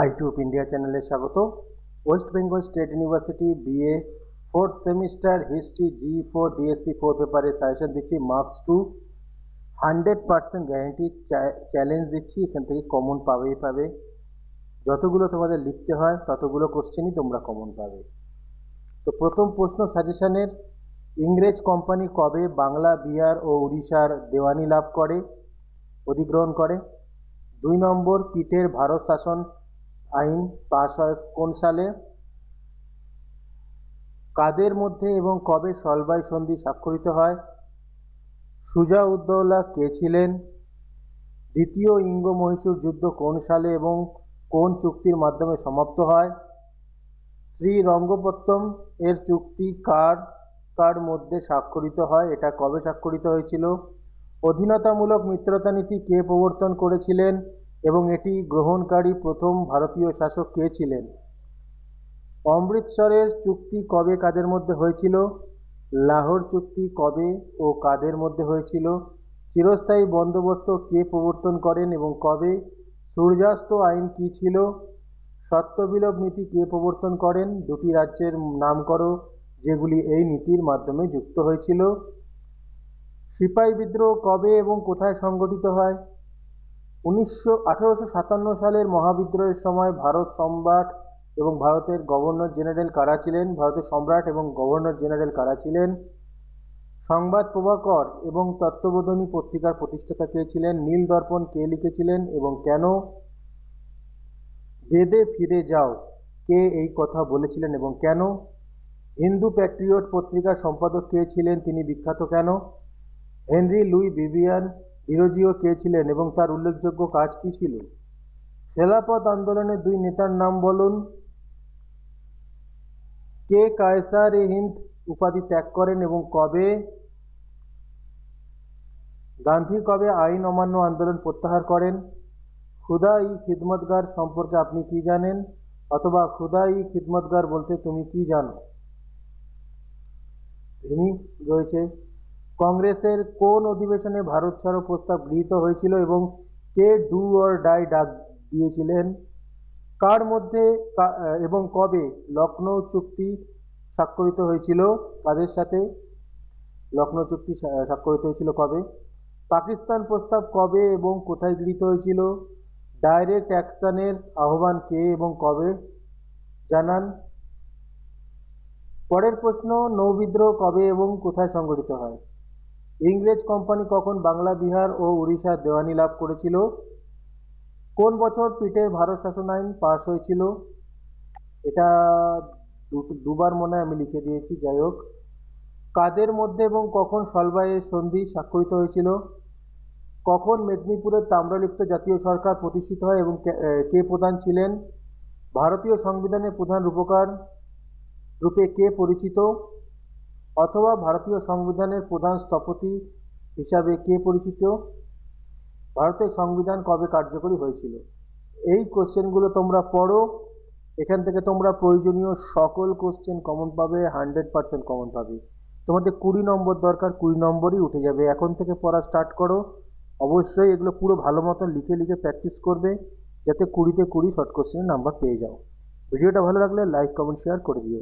আইটিউব India চ্যানেলে স্বাগত। West Bengal state university BA fourth semester history G4 DSC 4 পেপারে suggestion দিচ্ছি। মার্কস 2 100% গ্যারেন্টি চ্যালেঞ্জ দিচ্ছি। এখান থেকে কমন পাবেই পাবে। যতগুলো তোমাদের লিখতে হয় ততগুলো কোশ্চেনই তোমরা কমন পাবে। তো প্রথম প্রশ্ন সাজেশনের, ইংরেজ কোম্পানি কবে বাংলা, বিহার ও উড়িষ্যার দেওয়ানি লাভ করে, অধিগ্রহণ করে? 2 নম্বর, পিটের ভারত শাসন আইন পাস হয় কোন সালে? কাদের মধ্যে এবং কবে সলবাই সন্ধি স্বাক্ষরিত হয়? সুজা উদ্দৌলা কে ছিলেন? দ্বিতীয় ইঙ্গ-মহীশূর যুদ্ধ কোন সালে এবং কোন চুক্তির মাধ্যমে সমাপ্ত হয়? শ্রীরঙ্গপত্তম এর চুক্তি কার কার মধ্যে স্বাক্ষরিত হয়? এটা কবে স্বাক্ষরিত হয়েছিল? অধীনতামূলক মিত্রতা নীতি কে প্রবর্তন করেছিলেন এবং এটি গ্রহণকারী প্রথম ভারতীয় শাসক কে ছিলেন? অমৃতসরের চুক্তি কবে কাদের মধ্যে হয়েছিল? লাহোর চুক্তি কবে ও কাদের মধ্যে হয়েছিল? চিরস্থায়ী বন্দোবস্ত কে প্রবর্তন করেন এবং কবে? সূর্যাস্ত আইন কি ছিল? সত্যবিলোপ নীতি কে প্রবর্তন করেন? দুটি রাজ্যের নাম করো যেগুলি এই নীতির মাধ্যমে যুক্ত হয়েছিল। সিপাহী বিদ্রোহ কবে এবং কোথায় সংগঠিত হয়? 1857 সালের মহাবিদ্রোহের সময় ভারত সম্রাট এবং ভারতের গভর্নর জেনারেল কারা ছিলেন? ভারতের সম্রাট এবং গভর্নর জেনারেল কারা ছিলেন? সংবাদ প্রভাকর এবং তত্ত্ববোধিনী পত্রিকার প্রতিষ্ঠাতা কে ছিলেন? নীল দর্পণ কে লিখেছিলেন এবং কেন? বেদে ফিরে যাও কে এই কথা বলেছিলেন এবং কেন? হিন্দু প্যাট্রিয়ট পত্রিকার সম্পাদক কে ছিলেন? তিনি বিখ্যাত কেন? হেনরি লুই ভিভিয়ান ডিরোজিও কে ছিলেন এবং তার উল্লেখযোগ্য কাজ কি ছিল? খেলাফত আন্দোলনের 2 নেতার নাম বলুন। কে কায়সার-ই-হিন্দ উপাধি ত্যাগ করেন এবং কবে? গান্ধী কবে আইন অমান্য আন্দোলন প্রত্যাহার করেন? খুদা-ই-খিদমতগার সম্পর্কে আপনি কি জানেন, অথবা খুদা-ই-খিদমতগার বলতে তুমি কি জানো? তিনি রয়েছে। কংগ্রেসের কোন অধিবেশনে ভারত ছাড়ো প্রস্তাব গৃহীত হয়েছিল এবং কে ডু অর ডাই ডাক দিয়েছিলেন? কার মধ্যে এবং কবে লখনৌ চুক্তি স্বাক্ষরিত হয়েছিল? কাদের সাথে লখনৌ চুক্তি স্বাক্ষরিত হয়েছিল কবে? পাকিস্তান প্রস্তাব কবে এবং কোথায় গৃহীত হয়েছিল? ডাইরেক্ট অ্যাকশনের আহ্বান কে এবং কবে জানান? পরের প্রশ্ন, নৌবিদ্রোহ কবে এবং কোথায় সংঘটিত হয়? ইংরেজ কোম্পানি কখন বাংলা, বিহার ও উড়িষ্যার দেওয়ানি লাভ করেছিল? কোন বছর পিটের ভারত শাসন আইন পাস হয়েছিল? এটা দুবার মনে হয় আমি লিখে দিয়েছি, যাই হোক। কাদের মধ্যে এবং কখন সলবাইয়ের সন্ধি স্বাক্ষরিত হয়েছিল? কখন মেদিনীপুরের তাম্রলিপ্ত জাতীয় সরকার প্রতিষ্ঠিত হয় এবং কে প্রধান ছিলেন? ভারতীয় সংবিধানের প্রধান রূপকার রূপে কে পরিচিত, অথবা ভারতীয় সংবিধানের প্রধান স্থপতি হিসাবে কে পরিচিত? ভারতের সংবিধান কবে কার্যকরী হয়েছিল? এই কোশ্চেনগুলো তোমরা পড়ো। এখান থেকে তোমরা প্রয়োজনীয় সকল কোশ্চেন কমন পাবে, 100% কমন পাবে। তোমাদের 20 নম্বর দরকার, 20 নম্বরই উঠে যাবে। এখন থেকে পড়া স্টার্ট করো। অবশ্যই এগুলো পুরো ভালো মতন লিখে লিখে প্র্যাকটিস করবে, যাতে 20-তে 20 শর্ট কোশ্চেনের নাম্বার পেয়ে যাও। ভিডিওটা ভালো লাগলে লাইক, কমেন্ট, শেয়ার করে দিও।